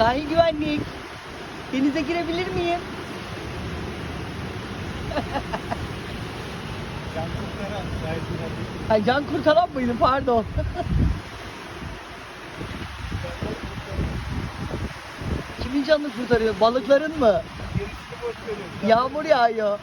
Sahil güvenlik. Denize girebilir miyim? Can kurtaran, sahil güvenlik. Ha, can kurtaran mıydı? Pardon. Kimin canını kurtarıyor? Balıkların mı? Gerisini boş verin. Yağmur yağıyor.